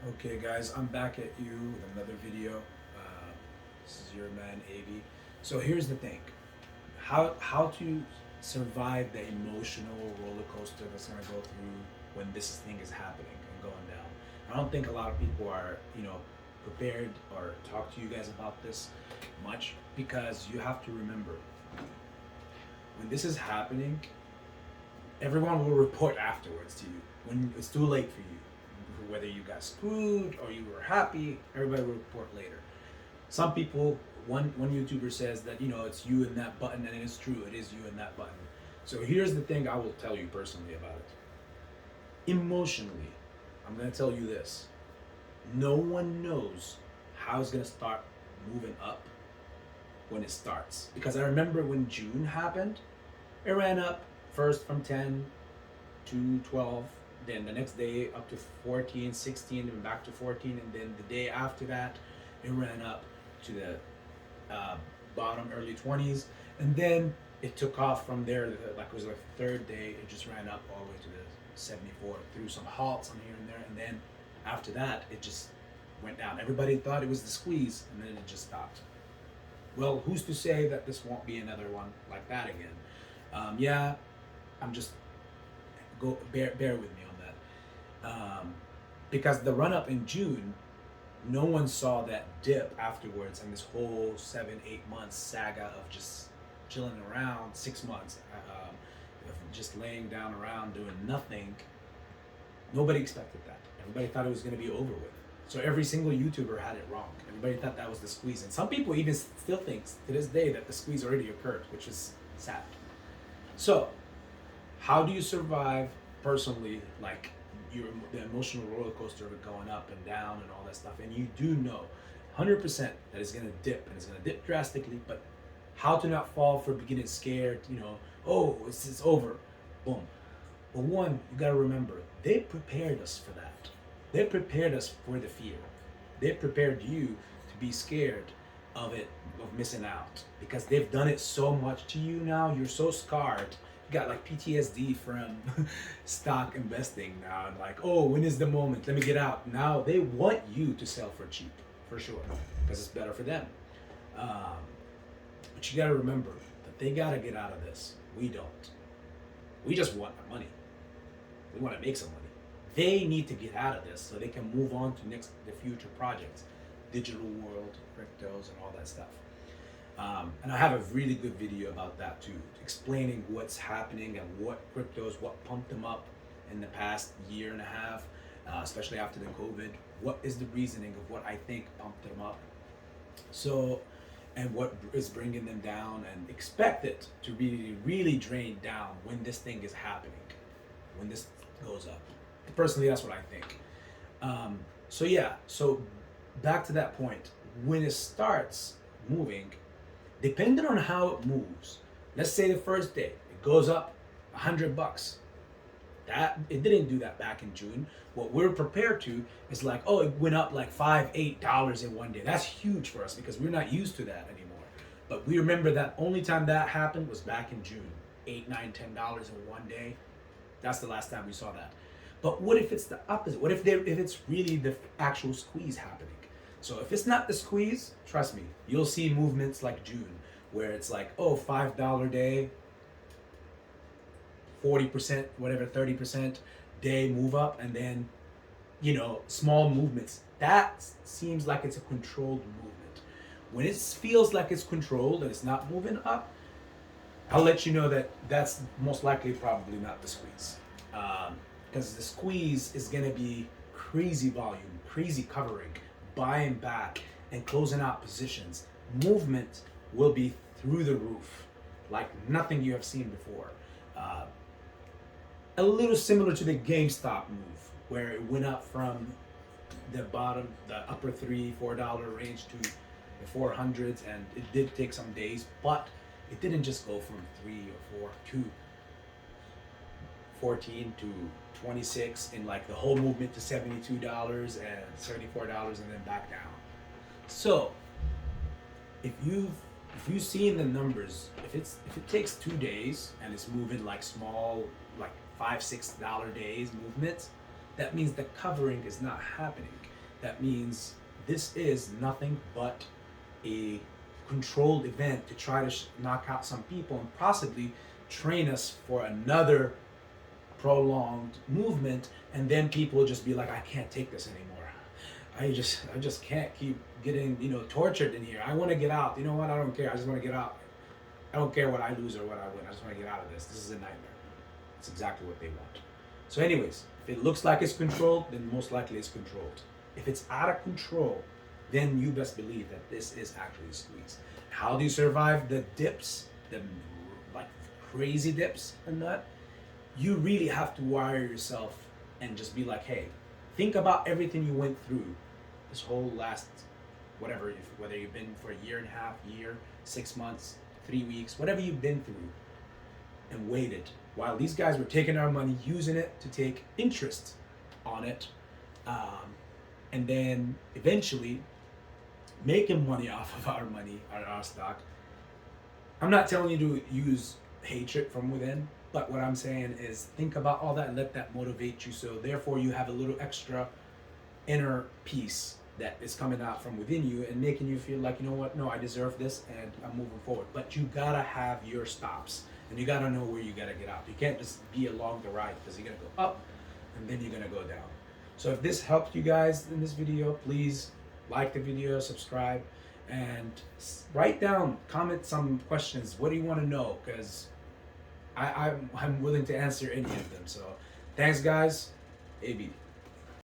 Okay, guys, I'm back at you with another video. This is your man, AB. So here's the thing: how to survive the emotional roller coaster that's gonna go through when this thing is happening and going down. I don't think a lot of people are, prepared or talk to you guys about this much because you have to remember when this is happening, everyone will report afterwards to you when it's too late for you. Whether you got screwed or you were happy, everybody will report later. Some people, one YouTuber says that it's you and that button, and it's true, it is you and that button. So here's the thing I will tell you personally about it. Emotionally, I'm gonna tell you this: no one knows how it's gonna start moving up when it starts. Because I remember when June happened, it ran up first from 10 to 12, then the next day up to 14, 16, and back to 14, and then the day after that, it ran up to the bottom early 20s, and then it took off from there. Like it was like the third day, it just ran up all the way to the 74 through some halts on here and there, and then after that, it just went down. Everybody thought it was the squeeze, and then it just stopped. Well, who's to say that this won't be another one like that again? Yeah, I'm just bear with me on that, because the run up in June, no one saw that dip afterwards, and this whole 7 8 months saga of just chilling around, 6 months of just laying down around doing nothing. Nobody expected that. Everybody thought it was going to be over with. So every single YouTuber had it wrong. Everybody thought that was the squeeze, and some people even still think to this day that the squeeze already occurred, which is sad. So, how do you survive personally, like the emotional roller coaster of it going up and down and all that stuff? And you do know 100% that it's going to dip, and it's going to dip drastically, but how to not fall for getting scared, oh, it's over, boom. Well, one, you got to remember, they prepared us for that. They prepared us for the fear. They prepared you to be scared of it, of missing out, because they've done it so much to you now. You're so scarred. You got like PTSD from stock investing now. And like, oh, when is the moment? Let me get out. Now they want you to sell for cheap, for sure, because it's better for them. Um, but you got to remember that they got to get out of this. We don't. We just want the money. We want to make some money. They need to get out of this so they can move on to the future projects, digital world, cryptos, and all that stuff. And I have a really good video about that too, explaining what's happening and what cryptos, what pumped them up in the past year and a half, especially after the COVID. What is the reasoning of what I think pumped them up? So, and what is bringing them down, and expect it to really, really drain down when this thing is happening, when this goes up. Personally, that's what I think. So yeah, so back to that point, when it starts moving, depending on how it moves, let's say the first day it goes up $100. That it didn't do that back in June. What we're prepared to is like, oh, it went up like $5 8 in one day. That's huge for us because we're not used to that anymore. But we remember that only time that happened was back in June. $8 9 10 in one day. That's the last time we saw that. But what if it's the opposite? What if it's really the actual squeeze happening? So if it's not the squeeze, trust me, you'll see movements like June, where it's like, oh, $5 day, 40%, whatever, 30% day move up, and then, small movements. That seems like it's a controlled movement. When it feels like it's controlled and it's not moving up, I'll let you know that that's most likely probably not the squeeze. Because the squeeze is going to be crazy volume, crazy covering, buying back, and closing out positions. Movement will be through the roof, like nothing you have seen before. A little similar to the GameStop move, where it went up from the bottom, the upper $3 4 range to the 400s, and it did take some days, but it didn't just go from 3 or 4 to 14 to 26 in like the whole movement to $72 and $74 and then back down. So if you've seen the numbers, if it takes 2 days and it's moving like small, like $5 6 days movements, that means the covering is not happening. that means this is nothing but a controlled event to try to knock out some people and possibly train us for another prolonged movement, and then people will just be like, I can't take this anymore. I just can't keep getting, tortured in here. I want to get out. You know what? I don't care. I just want to get out. I don't care what I lose or what I win. I just want to get out of this. This is a nightmare. It's exactly what they want. So anyways, if it looks like it's controlled, then most likely it's controlled. If it's out of control, then you best believe that this is actually a squeeze. How do you survive the dips, the like crazy dips and that? You really have to wire yourself and just be like, hey, think about everything you went through this whole last whatever, whether you've been for a year and a half, year, 6 months, 3 weeks, whatever you've been through, and waited while these guys were taking our money, using it to take interest on it, and then eventually making money off of our money, our stock. I'm not telling you to use hatred from within, but what I'm saying is think about all that and let that motivate you, so therefore you have a little extra inner peace that is coming out from within you and making you feel like, you know what, no, I deserve this and I'm moving forward. But you gotta have your stops and you gotta know where you gotta get out. You can't just be along the ride, because you're gonna go up and then you're gonna go down. So if this helped you guys in this video, please like the video, subscribe, and write down, comment some questions. What do you want to know? Because I'm willing to answer any of them. So thanks guys. AB.